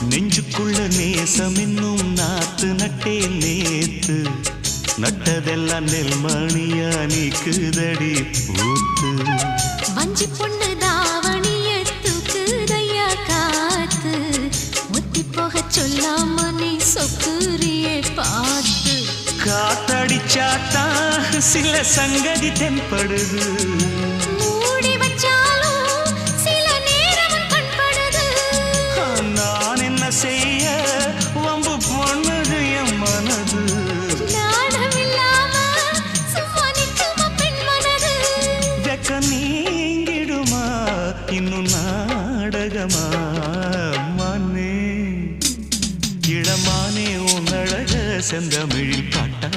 நெஞ்சுக்குள்ள நேசம் இன்னும் நாத்து நட்டே நேத்து நட்டதெல்லாம் நெல்மணியா நீக்குதடி பூத்து வஞ்சி பொண்ணு தாவணிய தூக்குதையா காத்து முத்தி போக சொல்லாம நீ சொக்குரியே பார்த்து காத்தடிச்சாத்தான் சில சங்கதி தென்படுது மூடி வச்சாலும் சில நேரம் கண்படுது நான் என்ன செய்ய வம்பு பொண்ணுது என் மனது நாணம் இல்லாம சும்மா நிற்குமா பெண் மனது வெக்க நீங்கிடுமா இன்னும் நாடகமா மானே இளமானே உன் அழக செந்தமிழில் பாட்டா